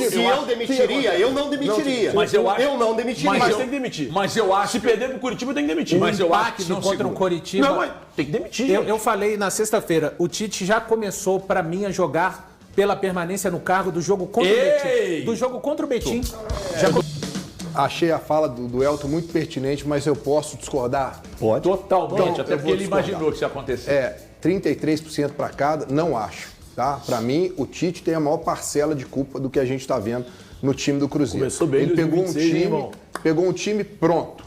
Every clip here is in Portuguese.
Se eu demitiria, eu não demitiria. Mas eu acho, eu não demitiria. Mas tem que demitir. Mas eu acho. Se perder pro Curitiba, tem que demitir. Mas eu acho que não contra o Coritiba. Não, mas tem que demitir. Eu falei na sexta-feira, o Tite já começou, pra mim, a jogar pela permanência no cargo do jogo contra o Betim. Do jogo contra o Betim. Achei a fala do Elton muito pertinente, mas eu posso discordar? Pode. Totalmente, Então, até porque ele imaginou que isso ia acontecer. 33% para cada, não acho. Tá? Para mim, o Tite tem a maior parcela de culpa do que a gente está vendo no time do Cruzeiro. Começou bem ele pegou um time pronto,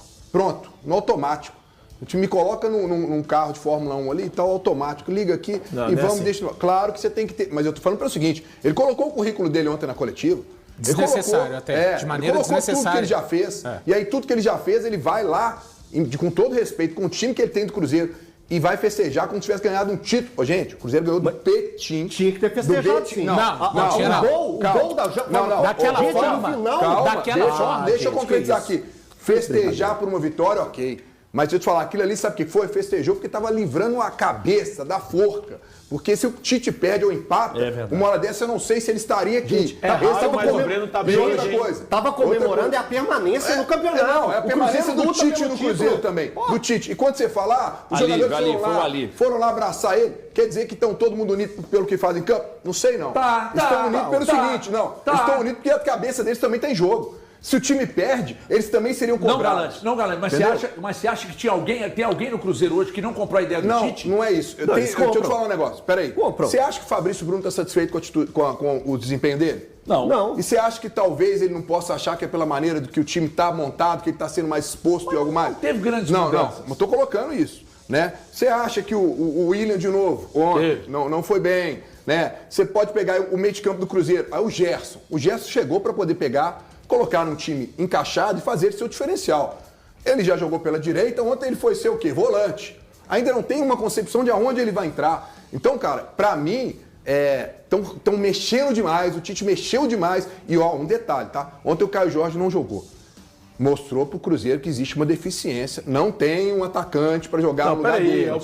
no automático. O time me coloca num carro de Fórmula 1 ali, tá automático, liga aqui e vamos deixar. Claro que você tem que ter, mas eu tô falando para o seguinte, ele colocou o currículo dele ontem na coletiva. Desnecessário até, de maneira ele colocou desnecessária. tudo que ele já fez, e aí tudo que ele já fez, ele vai lá, com todo respeito, com o time que ele tem do Cruzeiro, e vai festejar como se tivesse ganhado um título. Ô, gente, o Cruzeiro ganhou do Betim. Tinha que ter festejado, sim. O gol daquela forma. Deixa eu concretizar aqui. Festejar por uma vitória, ok. Mas deixa eu te falar, aquilo ali, sabe o que foi? Festejou porque estava livrando a cabeça da forca. Porque se o Tite perde ou empata, uma hora dessa eu não sei se ele estaria aqui. Estava comemorando a permanência no campeonato. Não, é a permanência do Tite no Cruzeiro também. Do Tite. E quando você falar, os jogadores foram lá abraçar ele, quer dizer que estão todo mundo unido pelo que fazem em campo? Não sei, não. Estão unidos pelo seguinte, estão unidos porque a cabeça deles também está em jogo. Se o time perde, eles também seriam cobrados. Não, Galante, mas você acha que tem alguém no Cruzeiro hoje que não comprou a ideia do Tite? Não é isso. Deixa eu te falar um negócio. Peraí. Você acha que o Fabrício Bruno está satisfeito com o desempenho dele? Não. E você acha que talvez ele não possa achar que é pela maneira do que o time está montado, que ele está sendo mais exposto e algo mais? Não teve grandes Não. mudanças. Eu estou colocando isso. Né? Você acha que o William de novo, ontem, não foi bem? Né? Você pode pegar o meio de campo do Cruzeiro. Aí o Gerson. O Gerson chegou para poder colocar num time encaixado e fazer seu diferencial. Ele já jogou pela direita, ontem ele foi ser o quê? Volante. Ainda não tem uma concepção de aonde ele vai entrar. Então, cara, pra mim, estão mexendo demais, o Tite mexeu demais. E, um detalhe, tá? Ontem o Caio Jorge não jogou. Mostrou pro Cruzeiro que existe uma deficiência. Não tem um atacante para jogar no lugar dele. Não.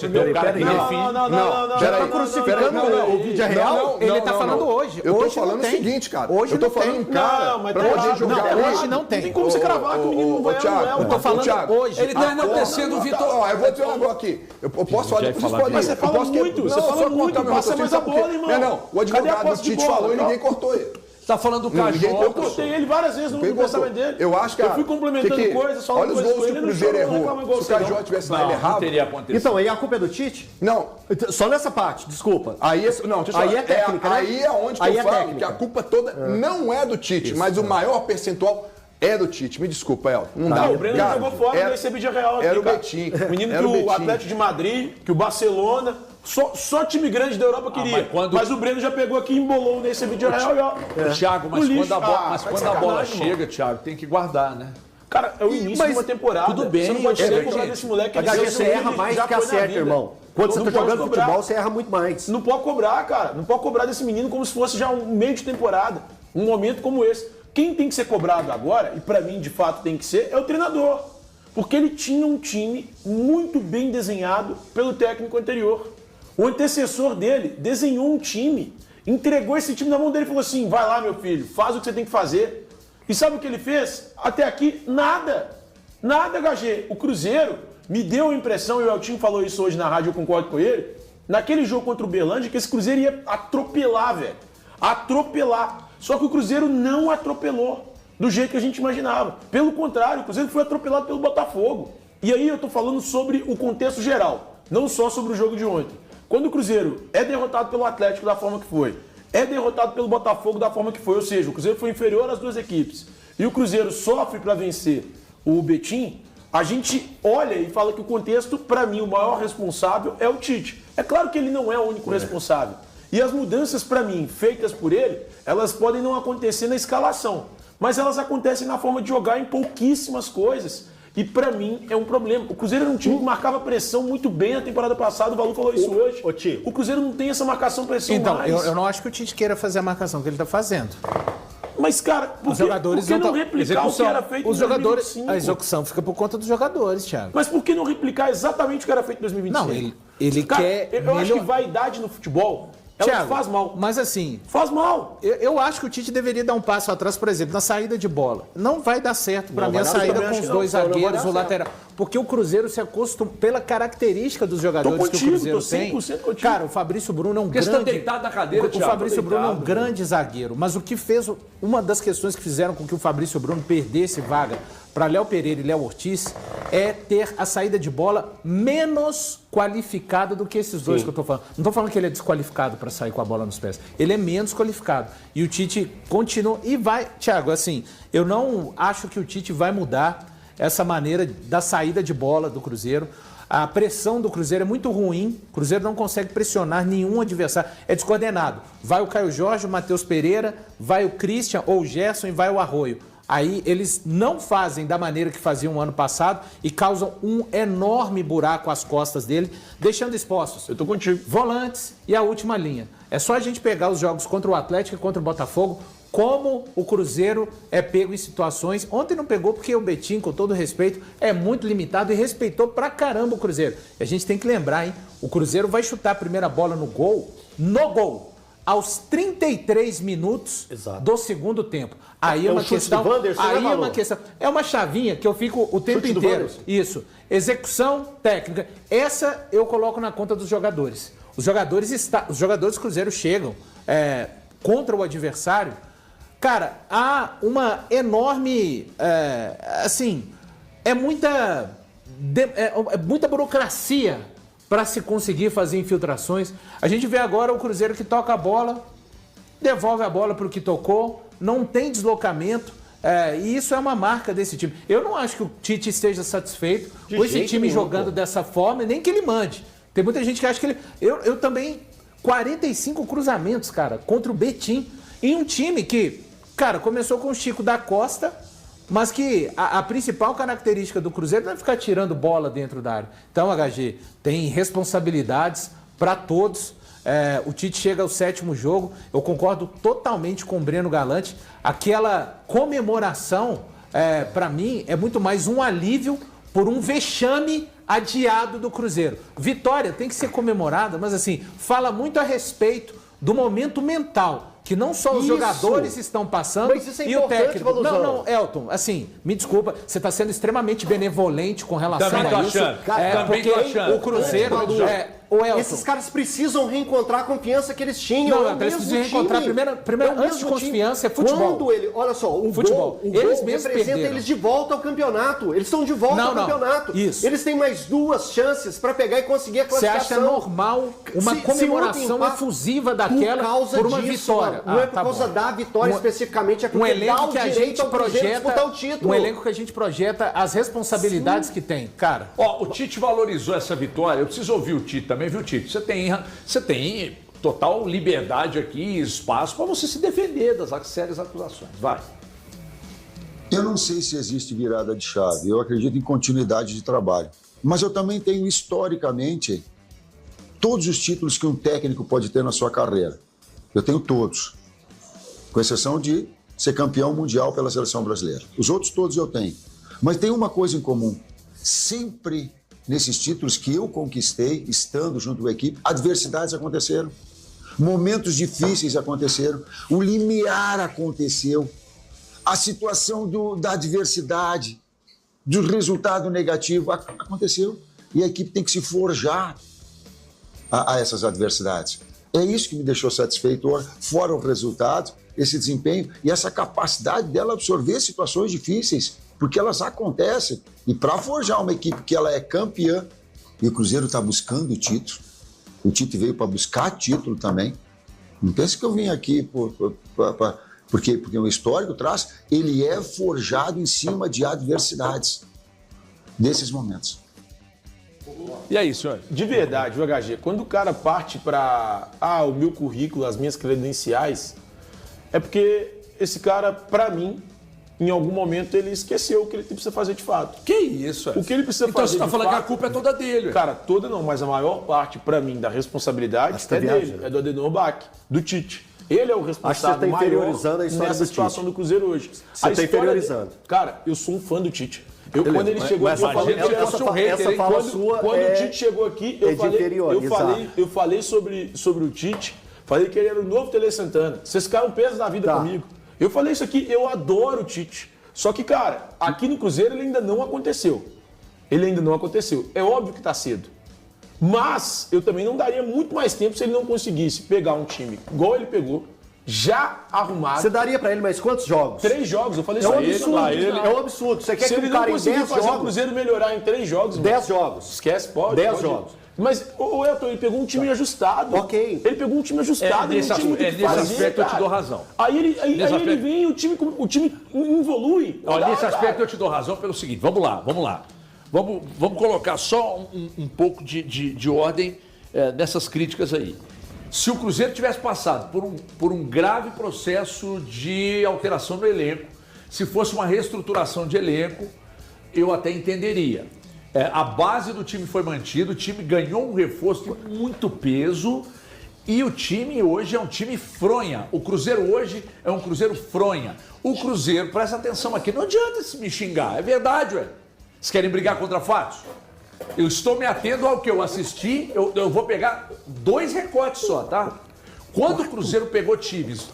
Já tá crucificando o vídeo real? Ele tá falando hoje. Eu tô falando o seguinte, cara. Eu tô falando um cara para poder jogar. Hoje não tem. Tem como você cravar que o menino não vai. Eu tô falando hoje. Ele tá enaltecendo o Vitor. Eu vou dizer um negócio aqui. Eu posso falar depois. Mas você fala muito. Você fala muito. Passa mais a bola, irmão. Não. O advogado do Tite falou e ninguém cortou ele. Tá falando do Cajó. Eu cortei ele várias vezes no pensamento dele. Eu acho que eu fui complementando coisas, falando coisas com ele. Olha os gols que o Cruzeiro errou. Se o Cajó tivesse lá, ele errava. Não teria acontecido. Então, aí a culpa é do Tite? Não. Só nessa parte, desculpa. Aí é técnica, né? Aí é onde eu falo que a culpa toda não é do Tite, mas o maior percentual é do Tite. Me desculpa, Elton. Não dá. O Breno jogou fora nesse vídeo real aqui, era o Betim. O menino que o Atlético de Madrid, que o Barcelona... Só time grande da Europa queria. Mas o Breno já pegou aqui e embolou nesse vídeo real. Thiago, mas quando a bola chega, Thiago, tem que guardar, né? Cara, é o início de uma temporada. Tudo bem. Você não pode chegar e cobrar desse moleque. Você erra mais do que acerta, irmão. Quando você tá jogando futebol, você erra muito mais. Não pode cobrar, cara. Não pode cobrar desse menino como se fosse já um meio de temporada. Um momento como esse. Quem tem que ser cobrado agora, e pra mim de fato tem que ser, é o treinador. Porque ele tinha um time muito bem desenhado pelo técnico anterior. O antecessor dele desenhou um time, entregou esse time na mão dele e falou assim, vai lá, meu filho, faz o que você tem que fazer. E sabe o que ele fez? Até aqui, nada. Nada, HG. O Cruzeiro me deu a impressão, e o Eltinho falou isso hoje na rádio, eu concordo com ele, naquele jogo contra o Berlândia, que esse Cruzeiro ia atropelar, velho. Atropelar. Só que o Cruzeiro não atropelou do jeito que a gente imaginava. Pelo contrário, o Cruzeiro foi atropelado pelo Botafogo. E aí eu tô falando sobre o contexto geral, não só sobre o jogo de ontem. Quando o Cruzeiro é derrotado pelo Atlético da forma que foi, é derrotado pelo Botafogo da forma que foi, ou seja, o Cruzeiro foi inferior às duas equipes, e o Cruzeiro sofre para vencer o Betim, a gente olha e fala que o contexto, para mim, o maior responsável é o Tite. É claro que ele não é o único responsável. E as mudanças, para mim, feitas por ele, elas podem não acontecer na escalação, mas elas acontecem na forma de jogar em pouquíssimas coisas. E pra mim é um problema. O Cruzeiro era um time que marcava pressão muito bem na temporada passada, o Valu falou isso hoje. O Cruzeiro não tem essa marcação-pressão mais. Então, eu não acho que o Tite queira fazer a marcação que ele tá fazendo. Mas, cara, por que não replicar o que era feito em 2025? A execução fica por conta dos jogadores, Thiago. Mas por que não replicar exatamente o que era feito em 2025? Não, ele cara, quer... Eu acho que vaidade no futebol Thiago, faz mal. Mas assim, Faz mal. eu acho que o Tite deveria dar um passo atrás, por exemplo, na saída de bola. Não vai dar certo para mim a saída com os dois zagueiros, o lateral. Porque o Cruzeiro se acostuma, pela característica dos jogadores que o Cruzeiro tem. Cara, o Fabrício Bruno é um grande... Porque você está deitado na cadeira, O Fabrício Bruno é um grande zagueiro. Mas o que fez... Uma das questões que fizeram com que o Fabrício Bruno perdesse vaga para Léo Pereira e Léo Ortiz é ter a saída de bola menos qualificada do que esses dois que eu estou falando. Não estou falando que ele é desqualificado para sair com a bola nos pés. Ele é menos qualificado. E o Tite continua... E vai... Thiago, assim, eu não acho que o Tite vai mudar essa maneira da saída de bola do Cruzeiro. A pressão do Cruzeiro é muito ruim. O Cruzeiro não consegue pressionar nenhum adversário. É descoordenado. Vai o Caio Jorge, o Matheus Pereira, vai o Christian ou o Gerson e vai o Arroio. Aí eles não fazem da maneira que faziam o ano passado e causam um enorme buraco às costas dele, deixando expostos. Eu tô contigo. Volantes e a última linha. É só a gente pegar os jogos contra o Atlético e contra o Botafogo, como o Cruzeiro é pego em situações. Ontem não pegou porque o Betinho, com todo respeito, é muito limitado e respeitou pra caramba o Cruzeiro. E a gente tem que lembrar, hein? O Cruzeiro vai chutar a primeira bola no gol, aos 33 minutos do segundo tempo. Aí é uma questão. Aí é uma questão. É uma chavinha que eu fico o tempo inteiro. Isso. Execução técnica. Essa eu coloco na conta dos jogadores. Os jogadores do Cruzeiro chegam contra o adversário. Cara, há uma enorme. É muita burocracia para se conseguir fazer infiltrações. A gente vê agora o Cruzeiro que toca a bola, devolve a bola para o que tocou, não tem deslocamento, e isso é uma marca desse time. Eu não acho que o Tite esteja satisfeito com esse time jogando dessa forma, nem que ele mande. Tem muita gente que acha que ele... Eu também... 45 cruzamentos, cara, contra o Betim, em um time que, cara, começou com o Chico da Costa, mas que a principal característica do Cruzeiro não é ficar tirando bola dentro da área. Então, HG, tem responsabilidades para todos. O Tite chega ao 7º jogo. Eu concordo totalmente com o Breno Galante. Aquela comemoração, para mim, é muito mais um alívio por um vexame adiado do Cruzeiro. Vitória tem que ser comemorada, mas assim, fala muito a respeito do momento mental que não só os jogadores estão passando e o técnico. Não, Elton, assim, me desculpa, você está sendo extremamente benevolente com relação a isso. Porque o Cruzeiro... Esses caras precisam reencontrar a confiança que eles tinham. Não, eles precisam reencontrar primeiro antes de confiança, é futebol. Olha só, o futebol. Gol representa eles de volta ao campeonato. Eles estão de volta ao campeonato. Isso. Eles têm mais 2 chances para pegar e conseguir a classificação. Você acha normal uma comemoração efusiva daquela por uma vitória? Não é por causa da vitória especificamente, é porque dá o direito ao Cruzeiro disputar o título. Um elenco que a gente projeta as responsabilidades que tem. Cara, o Tite valorizou essa vitória. Eu preciso ouvir o Tite também, viu, Tite? Você tem total liberdade aqui, espaço para você se defender das sérias acusações. Vai. Eu não sei se existe virada de chave. Eu acredito em continuidade de trabalho. Mas eu também tenho, historicamente, todos os títulos que um técnico pode ter na sua carreira. Eu tenho todos. Com exceção de ser campeão mundial pela seleção brasileira. Os outros todos eu tenho. Mas tem uma coisa em comum. Sempre nesses títulos que eu conquistei, estando junto com a equipe, adversidades aconteceram, momentos difíceis aconteceram, o limiar aconteceu, a situação da adversidade, do resultado negativo aconteceu, e a equipe tem que se forjar a essas adversidades. É isso que me deixou satisfeito, fora o resultado, esse desempenho e essa capacidade dela absorver situações difíceis, porque elas acontecem. E para forjar uma equipe que ela é campeã, e o Cruzeiro está buscando o título, o Tite veio para buscar título também. Não pense que eu vim aqui porque o histórico traz, ele é forjado em cima de adversidades, desses momentos. E aí, senhor? De verdade, o HG, quando o cara parte para o meu currículo, as minhas credenciais, é porque esse cara, para mim, em algum momento ele esqueceu o que ele precisa fazer de fato. Que isso? O que ele precisa então fazer você tá falando que a culpa é toda dele. Cara, toda não, mas a maior parte, pra mim, da responsabilidade é dele, é do Adenor Bach, do Tite. Ele é o responsável maior nessa situação do Cruzeiro hoje. Você está interiorizando. Cara, eu sou um fã do Tite. Quando ele chegou aqui, eu falei quando o Tite chegou aqui, eu falei sobre o Tite, Falei que ele era o novo Tele Santana. Vocês ficaram pesos da vida comigo. Eu falei isso aqui, eu adoro o Tite. Só que, cara, aqui no Cruzeiro ele ainda não aconteceu. Ele ainda não aconteceu. É óbvio que tá cedo. Mas eu também não daria muito mais tempo se ele não conseguisse pegar um time igual ele pegou, já arrumado. Você daria pra ele mais quantos jogos? 3 jogos, eu falei É isso um pra ele. absurdo. É um absurdo. Você quer Se que ele um não cara em conseguir 10 fazer o jogos... Cruzeiro melhorar em 3 jogos, 10 jogos. Esquece, pode. 10 pode. jogos. Mas, o Elton, ele pegou um time ajustado. Ok. Ele pegou um time ajustado. Nesse aspecto eu te dou razão. Aí ele vem e o time evolui. Olha, nesse aspecto eu te dou razão pelo seguinte, vamos lá. Vamos colocar só um pouco de ordem nessas críticas aí. Se o Cruzeiro tivesse passado por um grave processo de alteração do elenco, se fosse uma reestruturação de elenco, eu até entenderia. A base do time foi mantida, o time ganhou um reforço de muito peso e o time hoje é um time fronha. O Cruzeiro hoje é um Cruzeiro fronha. O Cruzeiro, presta atenção aqui, não adianta se me xingar, é verdade, ué. Vocês querem brigar contra fatos? Eu estou me atendo ao que eu assisti, eu vou pegar 2 recortes só, tá? Quando o Cruzeiro pegou times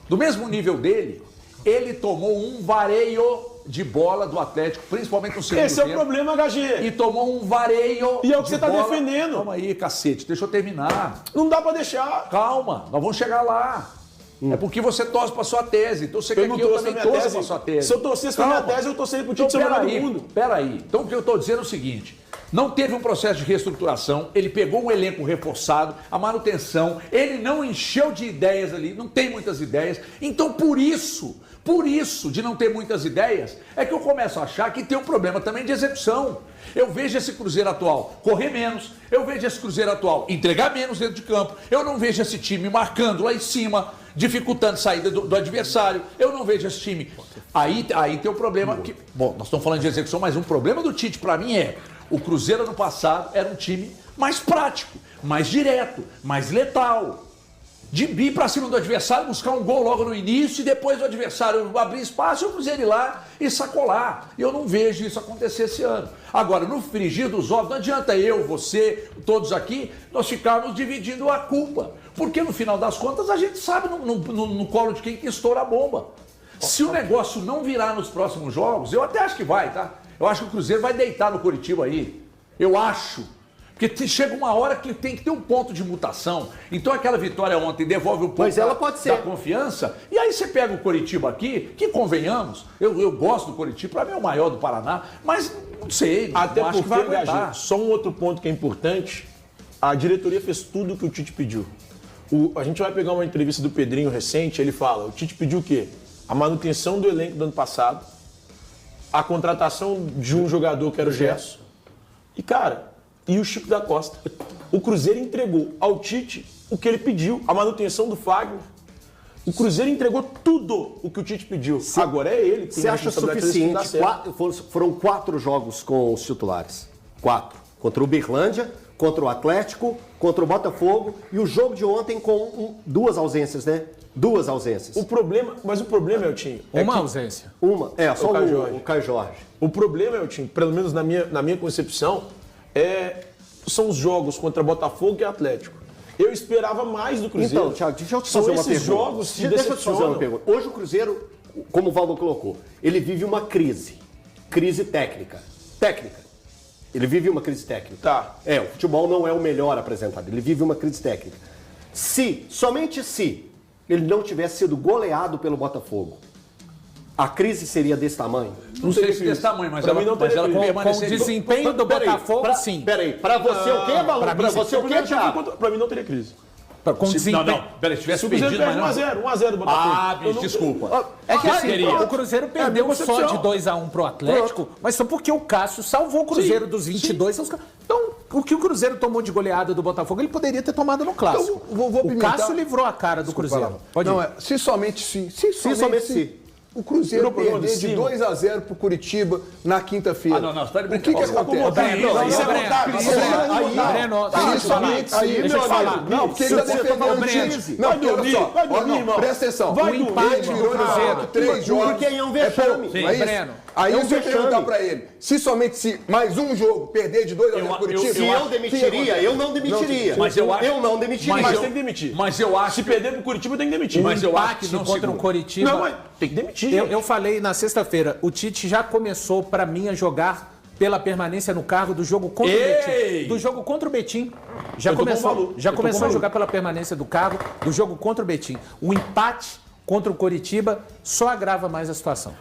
do mesmo nível dele, ele tomou um vareio de bola do Atlético, principalmente no segundo tempo. Esse é o problema, HG. E tomou um vareio E é o que você tá bola. defendendo. Calma aí, cacete, deixa eu terminar. Não dá pra deixar. Calma, nós vamos chegar lá. É porque você torce pra sua tese, então você quer que eu também torça pra sua tese. Se eu torcesse pra minha tese, eu torceria pro time ser o melhor do mundo. Peraí, então o que eu tô dizendo é o seguinte, não teve um processo de reestruturação, ele pegou um elenco reforçado, a manutenção, ele não encheu de ideias ali, não tem muitas ideias, então por isso de não ter muitas ideias, é que eu começo a achar que tem um problema também de execução. Eu vejo esse Cruzeiro atual correr menos, eu vejo esse Cruzeiro atual entregar menos dentro de campo, eu não vejo esse time marcando lá em cima, dificultando a saída do adversário, eu não vejo esse time. Aí tem o problema que... Bom, nós estamos falando de execução, mas um problema do Tite para mim é o Cruzeiro ano passado era um time mais prático, mais direto, mais letal. De ir para cima do adversário, buscar um gol logo no início e depois o adversário abrir espaço e o Cruzeiro ir lá e sacolar. Eu não vejo isso acontecer esse ano. Agora, no frigir dos ovos, não adianta eu, você, todos aqui, nós ficarmos dividindo a culpa. Porque no final das contas a gente sabe no colo de quem que estoura a bomba. Se o negócio não virar nos próximos jogos, eu até acho que vai, tá? Eu acho que o Cruzeiro vai deitar no Coritiba aí. Eu acho. Porque chega uma hora que tem que ter um ponto de mutação. Então aquela vitória ontem devolve um pouco da confiança. E aí você pega o Coritiba aqui, que convenhamos, eu gosto do Coritiba, para mim é o maior do Paraná, mas não sei, até não acho que vai aguentar. Só um outro ponto que é importante, a diretoria fez tudo o que o Tite pediu. A gente vai pegar uma entrevista do Pedrinho recente, ele fala, o Tite pediu o quê? A manutenção do elenco do ano passado, a contratação de um jogador que era o Gerson, e o Chico da Costa. O Cruzeiro entregou ao Tite o que ele pediu, a manutenção do Fagner. O Cruzeiro entregou tudo o que o Tite pediu. Agora é ele que tem Você acha suficiente? Foram 4 jogos com os titulares. 4. Contra o Uberlândia, contra o Atlético, contra o Botafogo e o jogo de ontem com 2 ausências, né? 2 ausências. O problema, Eltinho... Uma ausência. Só o Caio Jorge. O problema, Eltinho, pelo menos na minha concepção, são os jogos contra Botafogo e Atlético. Eu esperava mais do Cruzeiro. Então, Thiago, deixa eu te fazer uma pergunta. Jogos que deixa eu te fazer uma pergunta. Hoje o Cruzeiro, como o Valdo colocou, ele vive uma crise. Crise técnica. Ele vive uma crise técnica. Tá. O futebol não é o melhor apresentado. Ele vive uma crise técnica. Somente se ele não tivesse sido goleado pelo Botafogo, a crise seria desse tamanho? Não sei se desse tamanho, mas ela com o desempenho do Botafogo, sim. Peraí, pra você o quê, Valdo? Pra você o quê, Thiago? Pra mim não teria crise. Com desempenho. Peraí, se tivesse Se o Cruzeiro perdido, perde 1x0 do Botafogo. bicho, desculpa. É que assim, seria. o Cruzeiro perdeu só de 2-1 pro Atlético, mas só porque o Cássio salvou o Cruzeiro dos 22. Então, o que o Cruzeiro tomou de goleada do Botafogo, ele poderia ter tomado no Clássico. Então, vou o Cássio livrou a cara do Cruzeiro. Pode ir. Se somente se. o Cruzeiro Virou programa perder de de cima. 2-0 pro Curitiba na quinta-feira. Não, você tá de O que que brincadeira. acontece? Isso é vontade. Breno, Aí, deixa eu meu falar. amigo, não, porque ele tá defendendo o time. Não, porque olha só, vai dormir, não, irmão. presta atenção. Vai Ele dormir, tirou irmão. de Cruzeiro. 3 jogos. Porque é um vexame. Não é isso? Breno. Aí É um você vexame. perguntar pra ele, se mais um jogo perder de 2-0 pro Curitiba... Se eu demitiria, eu não demitiria. Mas eu acho- Eu não demitiria. Mas tem que demitir. Mas eu acho Se perder pro Curitiba, tem que demitir. Mas eu acho empate que não contra o segura. Coritiba. Não, mas tem que demitir. Eu falei na sexta-feira, o Tite já começou, pra mim, a jogar pela permanência no cargo do jogo contra o Betim. Do jogo contra o Betim. Já Eu tô com o começou, Malu. já Eu tô com começou o a Malu. jogar pela permanência do cargo do jogo contra o Betim. O empate contra o Coritiba só agrava mais a situação.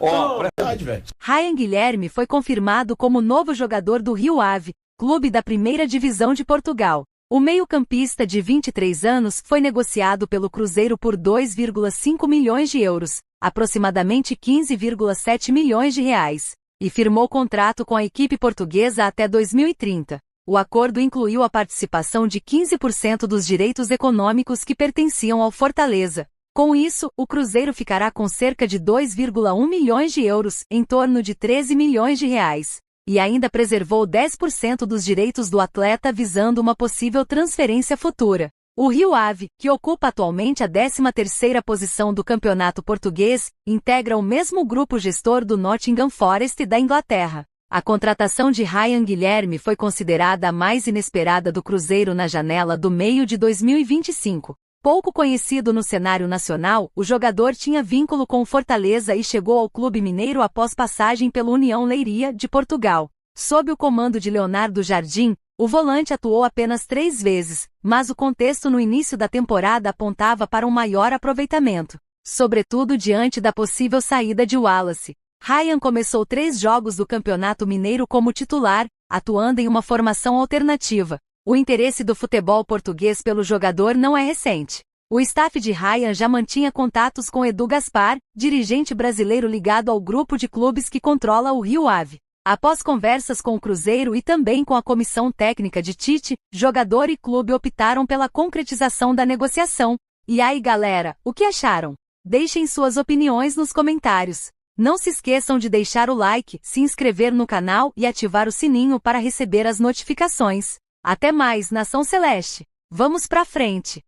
Verdade, velho. Ryan Guilherme foi confirmado como novo jogador do Rio Ave, clube da primeira divisão de Portugal. O meio-campista de 23 anos foi negociado pelo Cruzeiro por 2,5 milhões de euros, aproximadamente 15,7 milhões de reais, e firmou contrato com a equipe portuguesa até 2030. O acordo incluiu a participação de 15% dos direitos econômicos que pertenciam ao Fortaleza. Com isso, o Cruzeiro ficará com cerca de 2,1 milhões de euros, em torno de 13 milhões de reais, e ainda preservou 10% dos direitos do atleta visando uma possível transferência futura. O Rio Ave, que ocupa atualmente a 13ª posição do campeonato português, integra o mesmo grupo gestor do Nottingham Forest da Inglaterra. A contratação de Ryan Guilherme foi considerada a mais inesperada do Cruzeiro na janela do meio de 2025. Pouco conhecido no cenário nacional, o jogador tinha vínculo com o Fortaleza e chegou ao clube mineiro após passagem pelo União Leiria, de Portugal. Sob o comando de Leonardo Jardim, o volante atuou apenas 3 vezes, mas o contexto no início da temporada apontava para um maior aproveitamento, sobretudo diante da possível saída de Wallace. Ryan começou 3 jogos do Campeonato Mineiro como titular, atuando em uma formação alternativa. O interesse do futebol português pelo jogador não é recente. O staff de Ryan já mantinha contatos com Edu Gaspar, dirigente brasileiro ligado ao grupo de clubes que controla o Rio Ave. Após conversas com o Cruzeiro e também com a comissão técnica de Tite, jogador e clube optaram pela concretização da negociação. E aí, galera, o que acharam? Deixem suas opiniões nos comentários. Não se esqueçam de deixar o like, se inscrever no canal e ativar o sininho para receber as notificações. Até mais, Nação Celeste. Vamos pra frente!